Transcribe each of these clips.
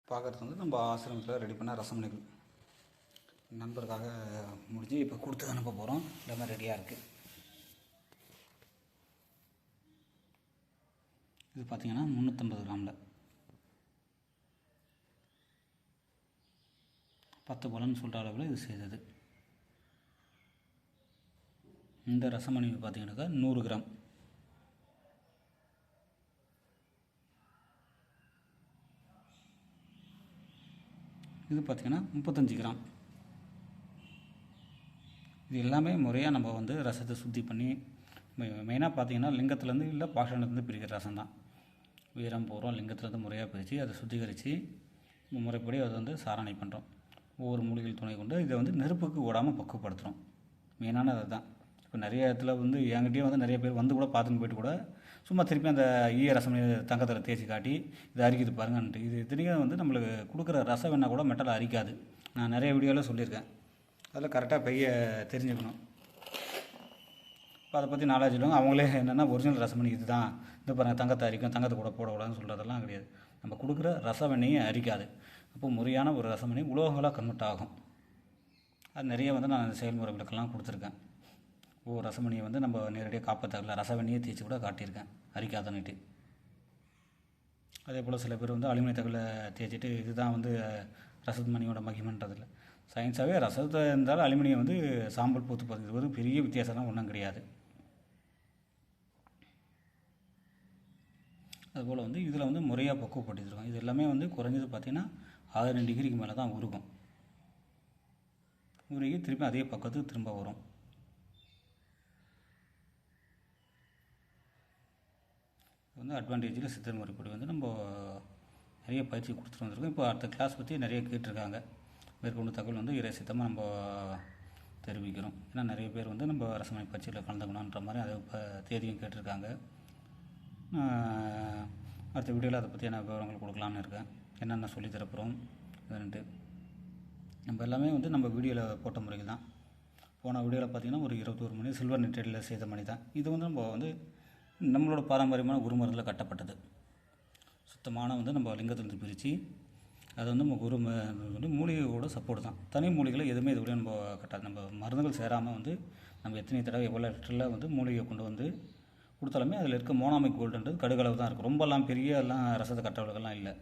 பார்க்குறது வந்து நம்ம ஆசிரமத்தில் ரெடி பண்ண ரசமணிகள் நண்பருக்காக முடிஞ்சு இப்போ கொடுத்து அனுப்ப போகிறோம். எல்லாமே ரெடியாக இருக்குது. இது பார்த்திங்கன்னா 350 கிராமில் 10 பலன்னு சொல்கிற அளவில் இது செய்தது. இந்த ரசமணி பார்த்திங்கனாக்கா 100 கிராம். இது பார்த்திங்கன்னா 35 கிராம். இது எல்லாமே முறையாக நம்ம வந்து ரசத்தை சுத்தி பண்ணி மெயினாக பார்த்திங்கன்னா லிங்கத்துலேருந்து இல்லை பாஷாணத்துலேருந்து பிரிக்கிற ரசம் தான். வீரம் பூர்வம் லிங்கத்துலேருந்து முறையாக பிரித்து அதை சுத்திகரித்து முறைப்படி அதை வந்து சாரணை பண்ணுறோம். ஒவ்வொரு மூலிகைகள் துணை கொண்டு இதை வந்து நெருப்புக்கு ஓடாமல் பக்குவப்படுத்துகிறோம். மெயினானது அதுதான். இப்போ நிறைய இடத்துல வந்து என்கிட்டயே வந்து நிறைய பேர் வந்து கூட பார்த்துன்னு போயிட்டு கூட சும்மா திருப்பி அந்த ஈய ரசமணி தங்கத்தில் தேய்ச்சி காட்டி இது அரிக்குது பாருங்கன்ட்டு. இது இத்தனைக்கும் வந்து நம்மளுக்கு கொடுக்குற ரசம் வேணால் கூட மெட்டலை அரிக்காது. நான் நிறைய வீடியோவில் சொல்லியிருக்கேன். அதில் கரெக்டாக பைய தெரிஞ்சுக்கணும். இப்போ அதை பற்றி நாலேஜ் இல்லைங்க. அவங்களே என்னென்னா ஒரிஜினல் ரசமணி இது தான், இது பாருங்கள் தங்கத்தை அரிக்கும், தங்கத்தை கூட போடக்கூடாதுன்னு சொல்கிறதெல்லாம் கிடையாது. நம்ம கொடுக்குற ரசமணியும் அரிக்காது. அப்போ முறையான ஒரு ரசமணி உலோகங்களாக கன்வெர்ட் ஆகும். அது நிறைய வந்து நான் செயல்முறை விளக்கெல்லாம் கொடுத்துருக்கேன். ஒவ்வொரு ரசமணியை வந்து நம்ம நேரடியாக காப்பாற்றல ரசமணியை தேய்ச்சி கூட காட்டியிருக்கேன் அரிக்காதன்னுட்டு. அதே போல் சில பேர் வந்து அலுமினிய தகவலை தேய்ச்சிட்டு இதுதான் வந்து ரசமணியோட மகிமன்றதில்லை. சயின்ஸாகவே ரசத்தை இருந்தாலும் அலுமினியம் வந்து சாம்பல் பூத்து போகிறது. இது ஒரு பெரிய வித்தியாசம்லாம் ஒன்றும் கிடையாது. அதுபோல் வந்து இதில் வந்து முறையாக பக்குவப்படுத்திருக்கோம். இது எல்லாமே வந்து குறைஞ்சது பார்த்திங்கன்னா 1000 டிகிரிக்கு மேலே தான் உருகும். உருகி திருப்பி அதே பக்கத்துக்கு திரும்ப வரும். இது வந்து அட்வான்டேஜில் சித்தர் முறைப்படி வந்து நம்ம நிறைய பயிற்சி கொடுத்துட்டு வந்திருக்கோம். இப்போ அடுத்த கிளாஸ் பற்றி நிறைய கேட்டிருக்காங்க. மேற்கொண்டு தகவல் வந்து இறை சித்தமாக நம்ம தெரிவிக்கிறோம். ஏன்னா நிறைய பேர் வந்து நம்ம ரசமணி பயிற்சியில் கலந்துக்கணுன்ற மாதிரி அதை இப்போ தேதியும் கேட்டிருக்காங்க. அடுத்த வீடியோவில் அதை பற்றியான விவரங்கள் கொடுக்கலான்னு இருக்கேன். என்னென்ன சொல்லி தரப்போகிறோம் இதுன்ட்டு நம்ம எல்லாமே வந்து நம்ம வீடியோவில் போட்ட முறைகள் தான். போன வீடியோவில் பார்த்திங்கன்னா ஒரு 21 மணி சில்வர் நிட்ரேட்டில் செய்த மணி தான். இது வந்து நம்ம வந்து நம்மளோட பாரம்பரியமான குருமரத்தில் கட்டப்பட்டது. சுத்தமான வந்து நம்ம லிங்கத்திலிருந்து பிரித்து அது வந்து நம்ம வந்து மூலிகையோட சப்போர்ட் தான். தனி மூலிகளை எதுவுமே இது கூட நம்ம கட்டாது. நம்ம மருந்துகள் சேராமல் வந்து நம்ம எத்தனை தடவை எவ்வளோ லிட்டரில் வந்து மூலிகை கொண்டு வந்து கொடுத்தாலுமே அதில் இருக்க மோனாமிக் கோல்டுன்றது கடுகளவு தான் இருக்கும். ரொம்பலாம் பெரிய எல்லாம் ரசத்தை கட்டவர்கள்லாம் இல்லை.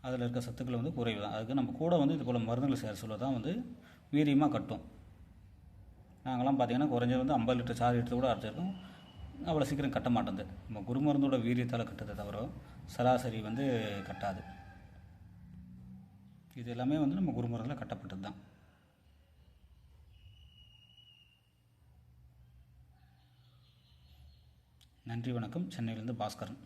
அதில் இருக்க சத்துக்கள் வந்து குறைவு தான். அதுக்கு நம்ம கூட வந்து இது போல் மருந்துகள் சேர சொல்ல தான் வந்து வீரியமாக கட்டும். நாங்களாம் பார்த்திங்கன்னா குறைஞ்சது வந்து 50 லிட்டர் சாறு எடுத்து கூட அரைச்சிருக்கோம். அவ்வளோ சீக்கிரம் கட்ட மாட்டேங்குது. நம்ம குருமருந்தோட வீரியத்தால் கட்டுறதை தவிர சராசரி வந்து கட்டாது. இது எல்லாமே வந்து நம்ம குருமருந்தில் கட்டப்பட்டது தான். நன்றி, வணக்கம். சென்னையிலேருந்து பாஸ்கரன்.